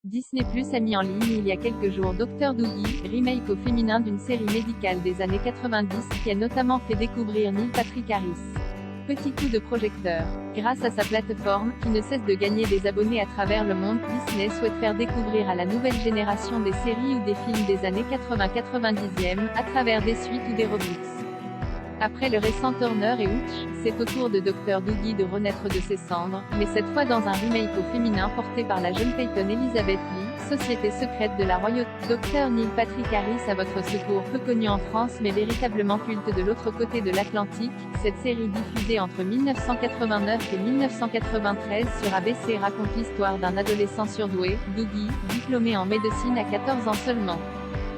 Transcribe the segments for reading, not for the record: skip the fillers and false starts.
Disney+ a mis en ligne il y a quelques jours Dr Doogie, remake au féminin d'une série médicale des années 90, qui a notamment fait découvrir Neil Patrick Harris. Petit coup de projecteur. Grâce à sa plateforme, qui ne cesse de gagner des abonnés à travers le monde, Disney souhaite faire découvrir à la nouvelle génération des séries ou des films des années 80-90e, à travers des suites ou des reboots. Après le récent Turner et Hooch, c'est au tour de Dr Doogie de renaître de ses cendres, mais cette fois dans un remake au féminin porté par la jeune Peyton Elizabeth Lee, société secrète de la royauté. Dr Neil Patrick Harris à votre secours. Peu connu en France mais véritablement culte de l'autre côté de l'Atlantique, cette série diffusée entre 1989 et 1993 sur ABC raconte l'histoire d'un adolescent surdoué, Doogie, diplômé en médecine à 14 ans seulement.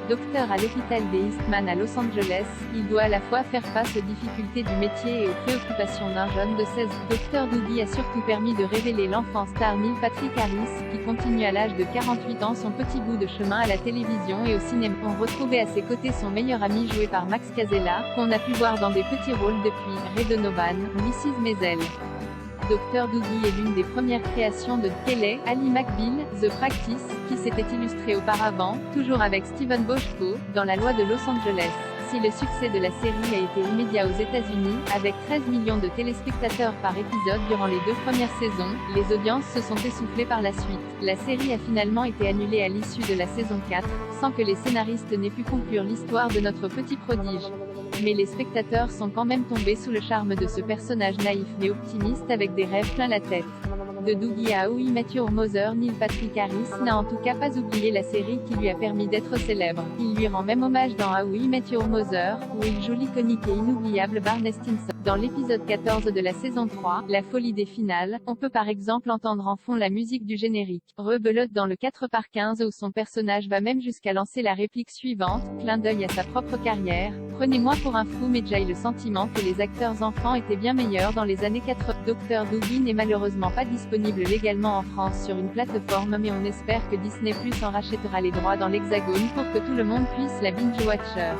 Docteur à l'hôpital des Eastman à Los Angeles, il doit à la fois faire face aux difficultés du métier et aux préoccupations d'un jeune de 16 ans. Dr Doogie a surtout permis de révéler l'enfant star Neil Patrick Harris, qui continue à l'âge de 48 ans son petit bout de chemin à la télévision et au cinéma. On retrouvait à ses côtés son meilleur ami joué par Max Casella, qu'on a pu voir dans des petits rôles depuis Ray Donovan, Mrs Maisel. Dr Doogie est l'une des premières créations de Kelly, Ali McBeal, The Practice, qui s'était illustrée auparavant, toujours avec Steven Bochco, dans la loi de Los Angeles. Si le succès de la série a été immédiat aux États-Unis, avec 13 millions de téléspectateurs par épisode durant les 2 premières saisons, les audiences se sont essoufflées par la suite. La série a finalement été annulée à l'issue de la saison 4, sans que les scénaristes n'aient pu conclure l'histoire de notre petit prodige. Mais les spectateurs sont quand même tombés sous le charme de ce personnage naïf mais optimiste avec des rêves plein la tête. De Doogie à How I Met Your Mother, Neil Patrick Harris n'a en tout cas pas oublié la série qui lui a permis d'être célèbre. Il lui rend même hommage dans How I Met Your Mother, où il joue l'iconique et inoubliable Barney Stinson. Dans l'épisode 14 de la saison 3, La folie des finales, on peut par exemple entendre en fond la musique du générique. Rebelote dans le 4x15 où son personnage va même jusqu'à lancer la réplique suivante, clin d'œil à sa propre carrière. Prenez-moi pour un fou mais j'ai le sentiment que les acteurs enfants étaient bien meilleurs dans les années 80. Dr Doogie n'est malheureusement pas disponible légalement en France sur une plateforme mais on espère que Disney+ en rachètera les droits dans l'Hexagone pour que tout le monde puisse la binge-watcher.